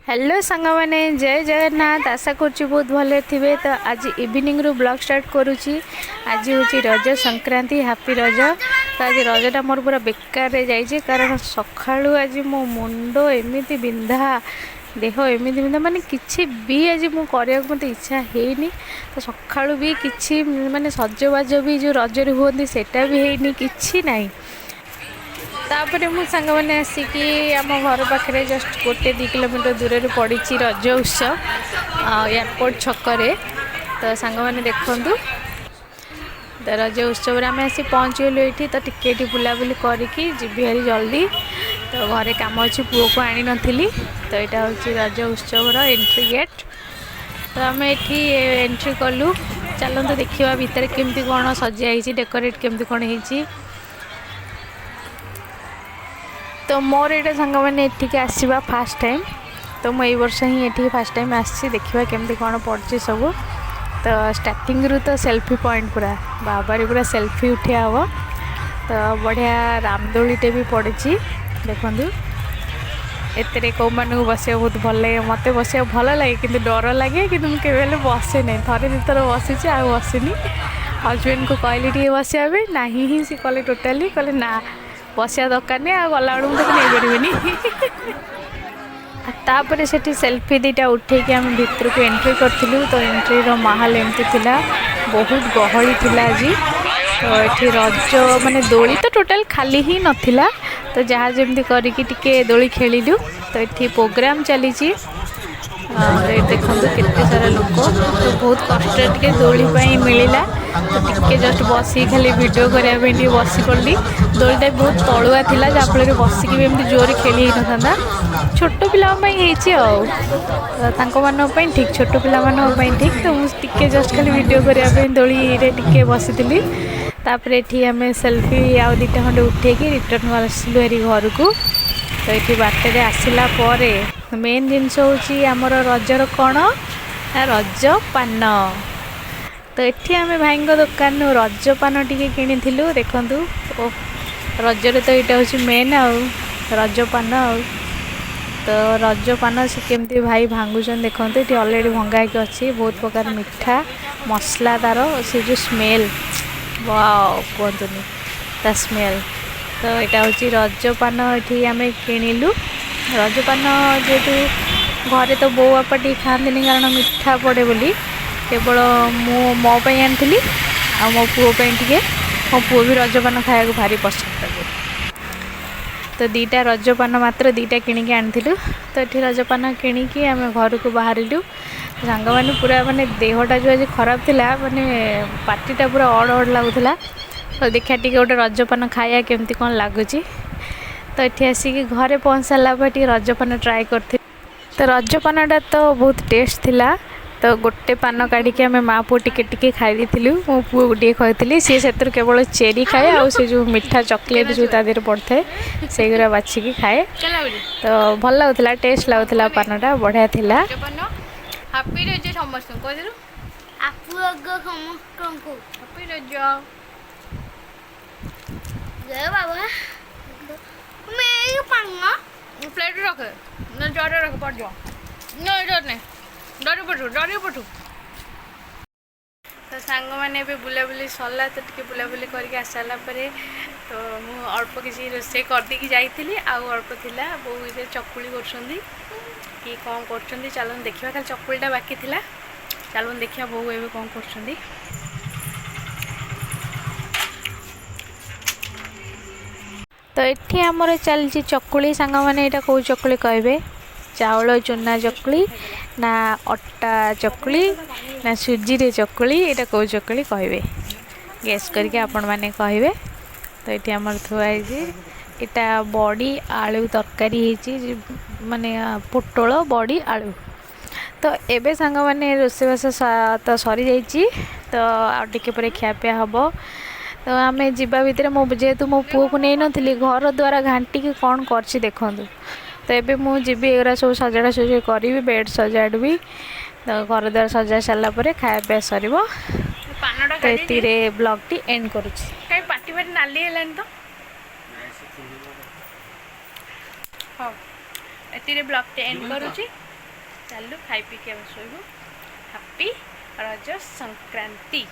Hello सांग मैंने जय जगन्नाथ आशा करुच्ची बहुत भले थे। तो आज इवनिंग रु ब्लॉग स्टार्ट करुच्ची। आज हूँ रज संक्रांति हैप्पी रज। तो आज रजटा मोर पूरा बेकार जाइए कारण सका आज मो मुंड एमती बिंधा देह एमती बिंधा माने किसी भी आज मुझे मत इच्छा है। तो सका भी किसी माने सजबाज भी जो रजरे हुए सेटा भी है कि ना। तापर मु सांग मैंने आसिकी आम घर पाखे जस्ट गोटे 2 किलोमीटर दूर पड़ी रज उत्सव एयरपोर्ट छकरे। तो सांग मैंने देखूँ तो रज उत्सव आम आसी पहुँचगलु ये। तो टिके बुलाबुली करके जीवी हारी जल्दी। तो घरे कम अच्छी पुओ को आनी नी। तो यहाँ हूँ रज उत्सव एंट्री गेट। तो आम ये एंट्री कलु। चलते देखा भितर केमती कौन सजाई डेकोरेट केमती कौन हो। तो मोर ये सांग मैंने ये आसवा फास्ट टाइम। तो मुझे वर्ष ही ये फास्ट टाइम आसी देखा केमती कौन पड़ी सब। तो स्टार्टिंग रु तो सेल्फी पॉइंट पूरा बाबारे पूरा सेल्फी उठिया हम। तो बढ़िया रामदोलीटे भी पड़ी देखु। एते कौ मानू बस बहुत भल लगे मत बस भल लगे कि डर लगे कि मुझे बसे नहीं थे 2 थर बसी आ बसनी। हजबैंड को कहली टे बसा ना ही सी कले टोटाली कहले ना बसिया दरकार नहीं आ गला बेलू तो नहीं पारे। तापर से सेल्फी 2टा उठे आम भितर को एंट्री करूँ। तो एंट्री माहौल एमती थिला बहुत गहली थिला आज। तो ये रज माने दोली तो टोटाल खाली ही नथिला। तो जहाँ जमी करके दोली खेलु। तो ये प्रोग्राम चली देखो केते सारा लोक। तो बहुत कष्ट टे दोली मिलला। तो टिके जस्ट बसी खाली वीडियो करने बसी पड़ी। दोलीटा बहुत तलुआ था जहाँफल बसिक भी एमती जोर खेली न था। छोट पाई ठीक छोट पाई ठीक। तो मुझे जस्ट खाली वीडियो करने दोली टे बसी। तापर ये आम सेल्फी आउ 2टा खंडे उठे रिटर्न आसलु हारी घर को। तो ये बाटे आसला मेन जिनस हूँ आमर रजर कौन रज पान। तो ये आम भाई दुकान रज पान टी कि देखु। रजर तो यहाँ हूँ मेन रज पान। तो रज पान से केमती भाई भांगुचन देखो। ये अलरेडी भंगाई अच्छी बहुत प्रकार मिठा मसला तार से जो स्मेल वाओ कहतुनि ता स्मेल। तो यहाँ हूँ रजपान ये आम किणिलु। रजपान जेहेतु घरे तो बो बापा टी खाती कारण मिठा पड़े बोली केवल मोपाई आनी आ मो पुओ टे मो पुओ भी रजपान खाया भारी पसंद करे। तो 2टा रजपान मात्र 2टा किणिकी आनी। तो ये रजपान किणिकी आम घर को बाहरिलु। सांग मैंने पूरा माने देहटा जो आज खराब थिला माने पार्टीटा पूरा अड़ अड़ लगुला। तो देखा टी गोटे रजपान खाया केमती कौन लगुच। तो ये आसिक घरे पहुँच सारा पर रजपान ट्राए कर। तो रजपानटा तो बहुत टेस्ट थिला। तो गोटे पान काढ़ी आम माँ पुओ टिके खाई मो पुओ गोटे खाई सी से केवल चेरी खाए आ जो मिठा चॉकलेट जो तादेह पड़ता है से गुरा बाछिकी खाए। तो भल लगुला टेस्ट लगुला पानटा बढ़िया थिला। हैप्पी रज समस्त कहलु आपु अग समस्त को हैप्पी रज जय बाबा मैं पांगा प्लेट रख न जरे रख पड़ जा न डर ने डर पटू। तो सांग मैंने भी बुलाबुली सरला। तो टे बुलाबुली करके आसाला तो मु अल्प किसी रोसे करदेकी जाइली आउ अल्प थिला बो ये चकुली कर कि कौन कर चलो देखा खाली चकुलीटा बाकी थिला। चलो देखा बो ए कौन कर। तो ये आमर चलती चकुली सांग मैंने यहाँ कौ चकुली कहे चाउल चूना चकुली ना अटा चकुली ना सुजी रे चकुली यहाँ कौ चकुली कहे गैस करके आपण मैंने कहे। तो ये आमर थुआई यहाँ बड़ी आलू तरकारी माने पोटल बड़ी आलू। तो एबे सांग मैंने रोषेबास तो सरी जाइए। तो आटे पर खियापिया हम। तो आम जावा भितर जेहेतु मो पुओ को नहीं नी घर द्वारा घाटिकी कौन कर देखूँ। तो ये मुझे एगुरा सब सजाड़ा सजा करी बेड सजाड़ी। तो घर द्वार सजा सारापर खायापिया सर। तो ये ब्लॉग टी एंड करुँच पार्टी बारी नाली है तो हाँ ये ब्लॉग टी एंड करुँच। ଚାଲୁ ଖାଇ ପିଇକି ଆମେ ଶୋଇବୁ। ହାପି ରଜ ସଂକ୍ରାନ୍ତି।